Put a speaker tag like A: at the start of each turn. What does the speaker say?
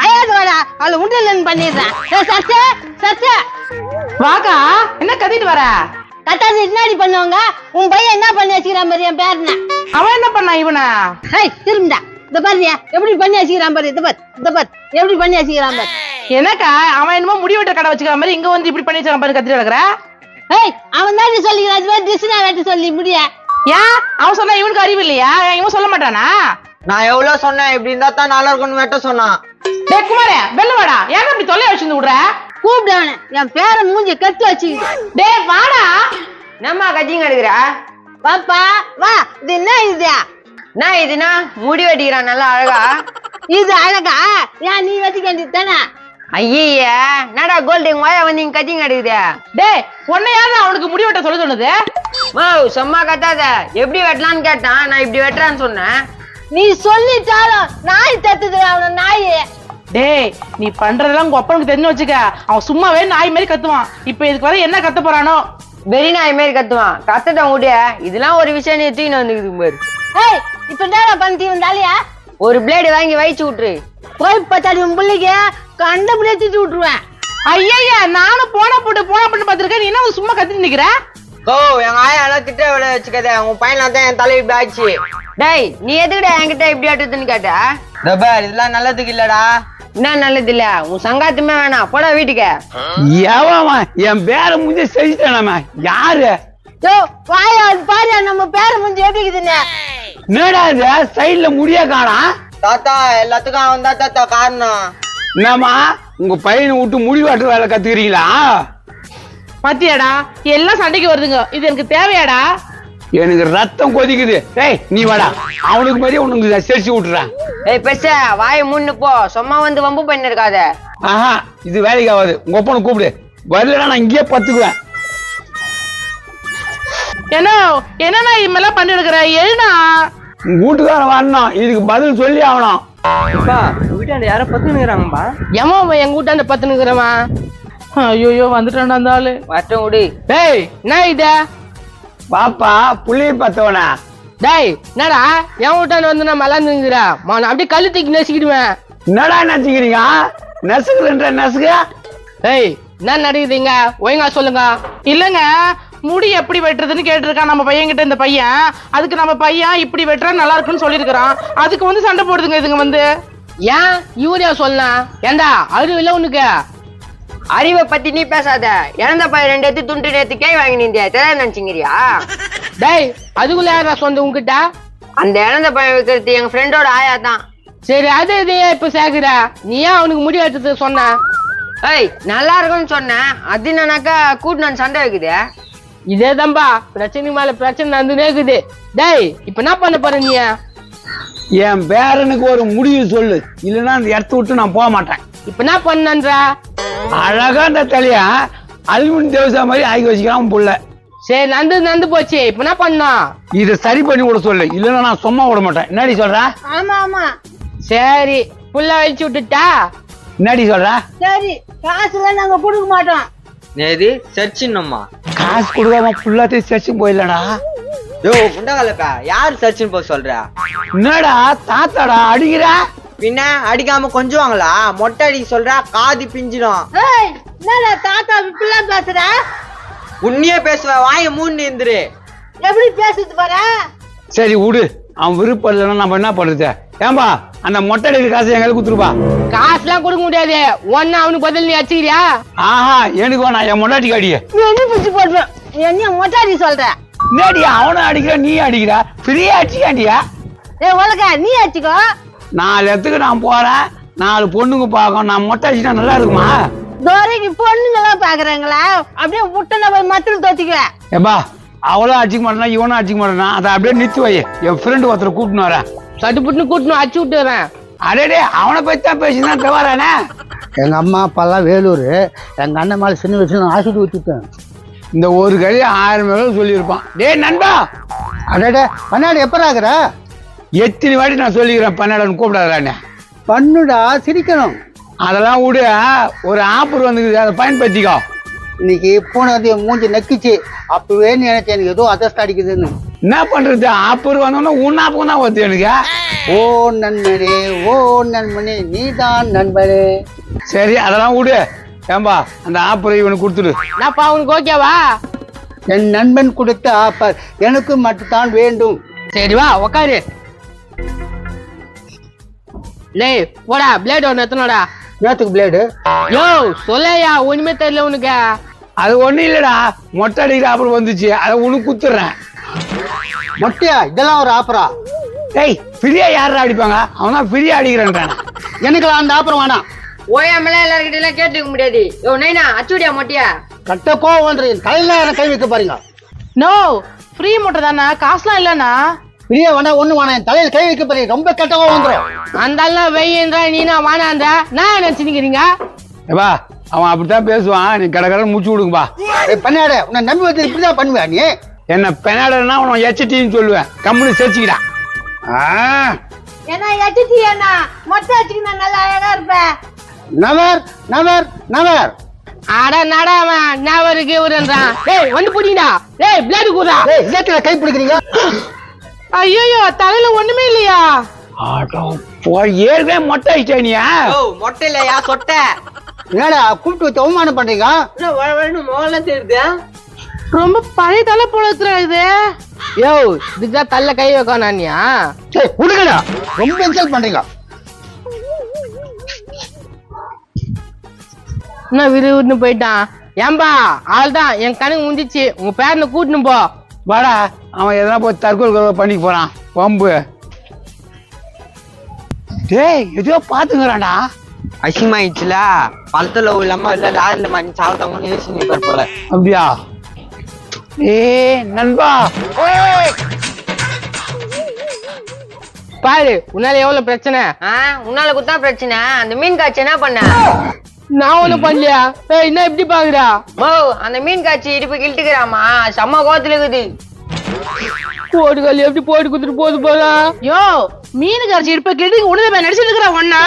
A: ஐயாவது வாடா, அவளை உண்டலன்னு பண்ணிடுறேன். சச்ச
B: வாக்கா, என்ன கத்திட்டு வர?
A: கத்தாது என்னடி பண்ணுவாங்க? உன் பையன் என்ன பண்ணி வச்சுக்கிறான் பாரு என் பேருன.
B: அவன் என்ன பண்ணா இவனா?
A: திரும்பா இந்த பாருயா எப்படி பண்ணி வச்சுக்கிறான் பாரு. இந்த பார் எப்படி பண்ணி வச்சுக்கிறான் பாரு.
B: எனக்கா அவன் என்னமோ முடி வெட்ட கடை வச்சுக்கிற மாதிரி இங்க வந்து இப்படி பண்ணி வச்சுக்கான் பாரு, கத்திட்டு கிடக்குற.
A: அவன் தான் சொல்லிக்கிறான் இது மாதிரி டிஸ்னா வெட்ட சொல்லி முடிய.
B: ஏன் அவன் சொன்னா இவனுக்கு அறிவு இல்லையா? இவன் சொல்ல மாட்டானா?
C: நான் எவ்வளவு சொன்னேன், இப்படி இருந்தா தான் நல்லா இருக்கும்னு வெட்ட சொன்னான்.
B: டே குமாரே, வெள்ள வாடா, ஏன் இப்படி தொல்லை வச்சுட்டு விடுற?
A: கூப்பிடுவானே என் பேர மூஞ்சி கட்டி வச்சுக்கிது.
B: டே வாடா.
C: என்னம்மா கத்திங்க எடுக்கிற?
A: பாப்பா வா. இது என்ன
C: இதுனா முடி வெட்டிக்கிறான் நல்லா அழகா.
A: இது அழகா? ஏன் நீ வெட்டிக்க வேண்டியது தானே?
C: ஐய என்னடா கோல்டு வாயா வந்து இங்க கத்திங்க எடுக்குது.
B: டே உன்னை யாரு அவனுக்கு முடி வெட்ட சொல்ல சொன்னது?
C: சும்மா கத்தாத, எப்படி வெட்டலான்னு கேட்டான், நான் இப்படி வெட்டுறான்னு சொன்னேன்.
A: நீ சொல்லிட்டாலும் நாய் தத்துது அவன நாய்.
B: டேய் நீ பண்றதெல்லாம் உங்க அப்பனுக்கு தெரிஞ்சு வச்சுக்க. அவன் சும்மாவே நாய் மாதிரி கத்துவான். இப்ப இதுக்கு வர என்ன கத்த போறானோ?
C: வெறி நாய் மாதிரி கத்துவான். கத்துட்டான் கூடிய இதெல்லாம் ஒரு விஷயம் நீ தூக்கின்னு வந்துக்குது பாரு.
A: இப்ப என்ன பண்ணி வந்தாலியா?
C: ஒரு பிளேடு வாங்கி வயிச்சு விட்டுரு.
A: போய் பத்தாடி உன் பிள்ளைக்கு கண்ட பிள்ளை திட்டு விட்டுருவேன்.
B: ஐயா நானும் போன போட்டு பாத்துருக்கேன். நீ என்ன சும்மா கத்திட்டு நிக்கிற?
C: எங்க ஆயாலாம் திட்ட விட வச்சுக்கத. உன் பையனா தான் என் தலை இப்படி ஆச்சு. டேய் நீ எதுக்குடா என்கிட்ட இப்படி ஆட்டுதுன்னு கேட்ட? இதெல்லாம் நல்லதுக்கு இல்லடா. என்ன நல்லது இல்ல? உன் சங்காத்துமே வேணாம், போடா வீட்டுக்கு.
D: எவமா என் பேர முடிஞ்ச செஞ்சுட்டானாமா? யாரு?
A: வாயா பாரு நம்ம பேர முடிஞ்சு எப்படிக்குதுன்னு.
D: என்னடா இது சைட்ல முடிய காணா?
C: தாத்தா எல்லாத்துக்கும் அவன் தான் தாத்தா காரணம்.
D: என்னம்மா உங்க பையனை விட்டு முடி வெட்டுற வேலை கத்துக்கிறீங்களா?
B: பாத்தியாடா எல்லாம் சண்டைக்கு வருதுங்க. இது எனக்கு தேவையாடா?
D: எனக்கு ரத்தம் கொதிக்குது. டேய் நீ வாடா, அவனுக்கு மாதிரியே உனக்கு செரிச்சு விட்டுறேன்.
C: பெச வாயை முன்னு போ, சும்மா வந்து வம்பு பண்ணி இருக்காத.
D: ஆஹா இது வேலைக்கு ஆகாது. உங்க ஒப்பனை கூப்பிடு. வரலன்னா நான் இங்கேயே பத்துக்குவேன்.
B: என்னன்னா இமெல்லாம் பண்ணி எடுக்கிற? எழுனா
D: உங்க வீட்டுக்காரன் வரணும், இதுக்கு பதில் சொல்லி ஆகணும்.
C: வீட்டாண்ட யாரோ பத்துனுக்குறாங்கப்பா.
B: ஏமா எங்க வீட்டாண்ட பத்துனுக்குறமா? ஐயோ வந்துட்டான்டா அந்த ஆளு.
C: வரட்டும் விடு.
B: டேய் என்ன இத?
D: பாப்பா புள்ளிய பத்தவனா?
B: டேய் என்னடா என் வீட்டாண்ட வந்து நான் மலாந்துங்கிற நான் அப்படியே கல்லு தூக்கி நசுக்கிடுவேன்.
D: என்னடா நச்சுக்கிறீங்க? நசுக்குறன்ற நசுக்க.
B: டேய் என்ன நடக்குதுங்க? ஒழுங்கா சொல்லுங்க. இல்லங்க முடி எப்படி வெட்டுறதுன்னு கேட்டிருக்கான் நம்ம பையன் கிட்ட. இந்த பையன் அதுக்கு நம்ம பையன் இப்படி வெட்டுறா நல்லா இருக்குன்னு சொல்லிருக்கான். அதுக்கு வந்து சண்டை போடுதுங்க இதுங்க வந்து. ஏன் யூரியா சொல்லலாம்? ஏண்டா அறிவு இல்ல உனக்கு?
C: அறிவை பத்தி நீ பேசாத. இழந்த பையன் 2 எடுத்து துண்டு நேத்து கை வாங்கி நிந்தியா தெரிய நினைச்சுங்கிறியா?
B: டேய் அதுக்குள்ள யாரா சொந்த உங்ககிட்ட?
C: அந்த இழந்த பையன் வைக்கிறது எங்க ஃப்ரெண்டோட ஆயா தான்.
B: சரி அது இதையே இப்ப சேக்குற. நீ ஏன் அவனுக்கு முடி வெட்டுறது சொன்ன?
C: நல்லா இருக்குன்னு சொன்னேன். அது என்னன்னாக்கா கூட்டு நான் சண்டை வைக்குது.
B: இதேதான்பா பிரச்சனை மேல பிரச்சனை நடந்துனே இருக்குது. டேய் இப்ப என்ன பண்ண போற நீ?
D: என் பேரனுக்கு ஒரு முடிவு சொல்லு, இல்லைன்னா அந்த இடத்த விட்டு நான் போக மாட்டேன்.
B: இப்ப என்ன பண்ணன்ற?
D: அழகா அந்த தலையா அலுமினி தேவசா மாதிரி ஆக்கி வச்சுக்கிறான் புள்ள.
B: சரி நந்து போச்சு. இப்ப என்ன பண்ணா?
D: இத சரி பண்ணி விட சொல்லு, இல்லைன்னா நான் சும்மா விட மாட்டேன். என்னடி சொல்ற?
A: ஆமா
B: சரி புள்ள வச்சு விட்டுட்டா?
D: என்னடி சொல்ற?
A: சரி காசுலாம் நாங்க கொடுக்க மாட்டோம்.
C: நேது சர்ச்சின்னுமா?
D: காசு கொடுக்காம புள்ளாத்தையும் சர்ச்சுக்கு போயிடலடா.
C: புண்டகலப்பா யாரு சர்ச்சின்னு போய் சொல்ற?
D: என்னடா தாத்தாடா அடிக்கிற?
C: பின்ன அடிக்காம கொஞ்சுவாங்களா? மொட்டை அடிக்க சொல்றா, காது பிஞ்சிடும்.
A: என்னடா தாத்தா இப்படிலாம் பேசுற?
C: உன்னையே பேசுவ, வாய மூணு இருந்துரு.
A: எப்படி பேசுது பாரு.
D: சரி விடு, அவன் விருப்பம் இல்லைன்னா நம்ம என்ன பண்றது? ஏன்பா அந்த மொட்டை அடிக்கிற காசு எங்களுக்கு கொடுத்துருப்பா.
B: காசுலாம் கொடுக்க முடியாது. ஒன்னு அவனுக்கு பதில் நீ அடிச்சுக்கிறியா?
D: ஆஹா எனக்கு வேணாம், என் மொட்டாட்டி அடிய.
A: நீ என்ன பிடிச்சி போடுற? என்ன மொட்டாடி சொல்ற?
D: என்னடி அவனும் அடிக்கிற நீ அடிக்கிற? ஃப்ரீயா அடிச்சுக்காண்டியா?
A: உலக நீ அடிச்சுக்கோ.
D: 4 இடத்துக்கு நான் போறேன், 4 பொண்ணுங்க பார்க்கும். நான் மொட்டை அடிச்சுட்டா நல்லா இருக்குமா?
A: தோரைக்கு பொண்ணுங்கெல்லாம் பாக்குறாங்களா? அப்படியே முட்டை போய் மத்தியில் தோத்திக்குவேன்.
D: ஏப்பா அவளும் அடிச்சுக்க மாட்டேனா, இவனும் அடிச்சுக்க மாட்டேனா? அதை அப்படியே நிறுத்தி வை. என் ஃப்ரெண்டு ஒருத்தரை கூட்டின்னு வரேன்.
B: சட்டுப்புட்டுன்னு கூட்டணும் அடிச்சு விட்டுறேன்.
D: அடே அவனை பத்தி தான் பேசினா தவறானே.
E: எங்கள் அம்மா அப்பாலாம் வேலூர். எங்கள் அண்ணன் மேலே சின்ன வயசுல நான் ஆசிட்டு ஊற்றிட்டேன்.
D: இந்த ஒரு கறி 1000 மேலும் சொல்லியிருப்பான். டேய் நண்பா,
E: அடடே பன்னாடு எப்போ ஆகுற?
D: எத்தனை வாட்டி நான் சொல்லிக்கிறேன் பன்னாடுன்னு கூப்பிடாதானே.
E: பண்ணுடா சிரிக்கணும்.
D: அதெல்லாம் விடு, ஒரு ஆஃபர் வந்துக்குது, அதை பயன்படுத்திக்கோ.
E: இன்னைக்கு பூனை வந்து என் மூஞ்சி நக்கிச்சு. அப்பவே நினைச்சேன் எனக்கு ஏதோ அதிர்ஷ்டம் அடிக்குதுன்னு.
D: என்ன பண்றது? ஆஃபர் வந்தோன்னா உன் ஆப்பம் தான் வருது எனக்கு.
E: ஓ நண்பனே ஓ நண்பனே நீதான் நண்பனே.
D: சரி அதெல்லாம் விடு. ஏம்பா அந்த ஆப்பரை இவனுக்கு கொடுத்துடு.
B: என்னப்பா உனக்கு ஓகேவா?
E: என் நண்பன் கொடுத்த ஆப்பர் எனக்கு மட்டும்தான் வேண்டும்.
B: சரி வா உக்காரு. லே போடா பிளேட் ஒன்று எத்தனோடா.
E: நேத்துக்கு பிளேடு
B: யோ சொல்லையா ஒண்ணுமே தெரியல உனக்கு.
D: அது ஒண்ணும் இல்லடா, மொட்டை அடிக்கிற ஆப்பர் வந்துச்சு, அதை உனக்கு குத்துறேன்.
E: மொட்டையா இதெல்லாம் ஒரு ஆப்பரா?
D: டேய் ஃப்ரீயா யாரா அடிப்பாங்க? அவன் தான் ஃப்ரீயா அடிக்கிறான்றான்.
E: எனக்கு அந்த ஆப்பர் வேணாம்.
C: ஓயாமல எல்லார்கிட்ட எல்லாம் கேட்டுக்க முடியாது. யோ நைனா அச்சுடியா மொட்டியா?
E: கட்ட கோவம் வந்துரு. தலையில எனக்கு கை வைக்க பாருங்க.
B: நோ ஃப்ரீ மூட்டை தானே, காசுலாம் இல்லைண்ணா.
E: பிரியா வேணா ஒண்ணு வேணாம், என் தலையில கை வைக்க பாருங்க. ரொம்ப கெட்ட கோவம் வந்துடும்.
B: அந்த வெய்யன்றா நீனா வானான்றா நான் நினைச்சுக்கிறீங்க.
D: ஏப்பா அவன் அப்படித்தான் பேசுவான், நீ கடை முடிச்சு விடுங்கப்பா.
E: பண்ணாட உன்னை நம்பி வச்சு இப்படிதான் பண்ணுவேன் நீ.
D: என்ன பெனாடனா உனக்கு எச்டின்னு சொல்லுவேன். கம்முனு சேர்ச்சிக்கிட்டான்.
A: ஏன்னா எட்டுச்சி என்ன மொட்டை வச்சுக்கு நான் நல்லா அழகா இருப்பேன்.
E: நவர் நவர் நவர்.
B: அட நடாம நவருக்கு இவருன்றான். டேய் வந்து புடிங்கடா. டேய் பிளேடு கூடா.
E: ஏய் இதத்துல கை பிடிக்கிறீங்க.
B: ஐயோ தலையில ஒண்ணுமே இல்லையா?
D: ஏற்கனவே மொட்டை அடிச்சிட்டியா?
C: ஓ மொட்டை இல்லையா சொட்டை.
E: என்னடா கூப்பிட்டு வச்சு அவமானம் பண்றீங்க?
C: மோகலாம் தெரியுது.
B: ரொம்ப பழைய தலை போல இருக்கிற இது. யோ இதுக்குதான் தள்ள கை வைக்கானியா?
E: சரி விடுங்கடா, ரொம்ப இன்சல்ட் பண்றீங்க.
B: என்ன விறுவிறுன்னு போயிட்டான். ஏம்பா ஆள் தான் என் கணக்கு முடிஞ்சிச்சு. உங்க பேரனை கூட்டின்னு போ.
D: வாடா, அவன் எதனா போய் தற்கொலை பண்ணி போறான் பம்பு. டேய் எதையோ பாத்துக்கிறான்டா.
C: அசிமாயிடுச்சுல பழத்துல இல்லாம இல்ல லாரில மாட்டி சாப்பிட்டவங்க யோசிச்சு போல.
D: அப்படியா? ஏ நண்பா
B: பாரு உன்னால எவ்வளவு பிரச்சனை.
C: உன்னால குத்தா பிரச்சனை. அந்த மீன் காய்ச்சி என்ன பண்ண?
B: நான் ஒண்ணும் பண்ணலையா? என்ன இப்படி பாக்குறா?
C: ஓ அந்த மீன் காய்ச்சி இடுப்பு கிழட்டுக்கிறாமா, செம்ம கோத்துல இருக்குது.
B: போட்டுக்கல் எப்படி போட்டு குடுத்துட்டு போது போதா? யோ மீன் கரைச்சி இருப்ப கெடுக்கு உடனே நடிச்சிட்டு இருக்கிற ஒன்னா